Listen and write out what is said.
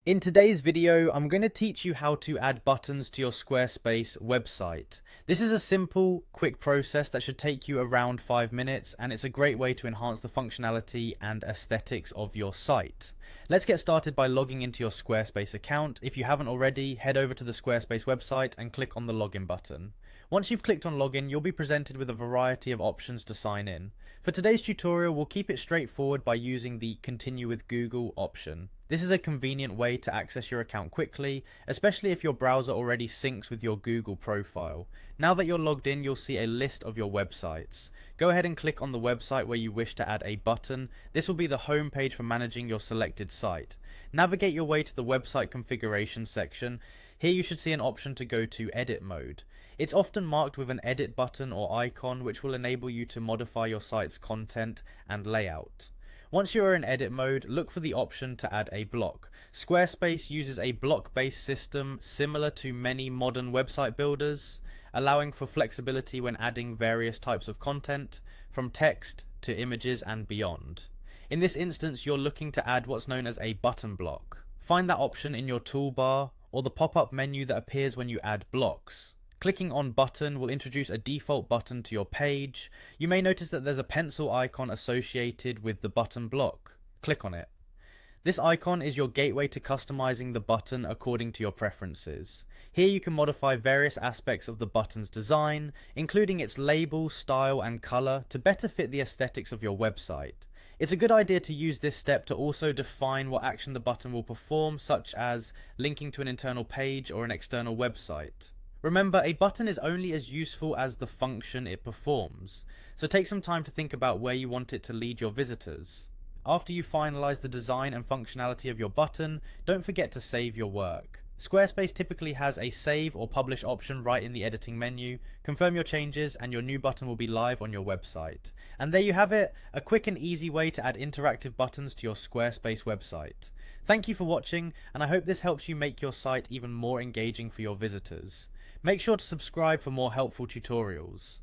In today's video, I'm going to teach you how to add buttons to your Squarespace website. This is a simple, quick process that should take you around 5 minutes, and it's a great way to enhance the functionality and aesthetics of your site. Let's get started by logging into your Squarespace account. If you haven't already, head over to the Squarespace website and click on the login button. Once you've clicked on login, you'll be presented with a variety of options to sign in. For today's tutorial, we'll keep it straightforward by using the Continue with Google option. This is a convenient way to access your account quickly, especially if your browser already syncs with your Google profile. Now that you're logged in, you'll see a list of your websites. Go ahead and click on the website where you wish to add a button. This will be the home page for managing your selected site. Navigate your way to the website configuration section. Here you should see an option to go to edit mode. It's often marked with an edit button or icon, which will enable you to modify your site's content and layout. Once you are in edit mode, look for the option to add a block. Squarespace uses a block-based system similar to many modern website builders, allowing for flexibility when adding various types of content, from text to images and beyond. In this instance, you're looking to add what's known as a button block. Find that option in your toolbar or the pop-up menu that appears when you add blocks. Clicking on button will introduce a default button to your page. You may notice that there's a pencil icon associated with the button block. Click on it. This icon is your gateway to customizing the button according to your preferences. Here you can modify various aspects of the button's design, including its label, style, and color to better fit the aesthetics of your website. It's a good idea to use this step to also define what action the button will perform, such as linking to an internal page or an external website. Remember, a button is only as useful as the function it performs, so take some time to think about where you want it to lead your visitors. After you finalize the design and functionality of your button, don't forget to save your work. Squarespace typically has a save or publish option right in the editing menu. Confirm your changes and your new button will be live on your website. And there you have it, a quick and easy way to add interactive buttons to your Squarespace website. Thank you for watching, and I hope this helps you make your site even more engaging for your visitors. Make sure to subscribe for more helpful tutorials.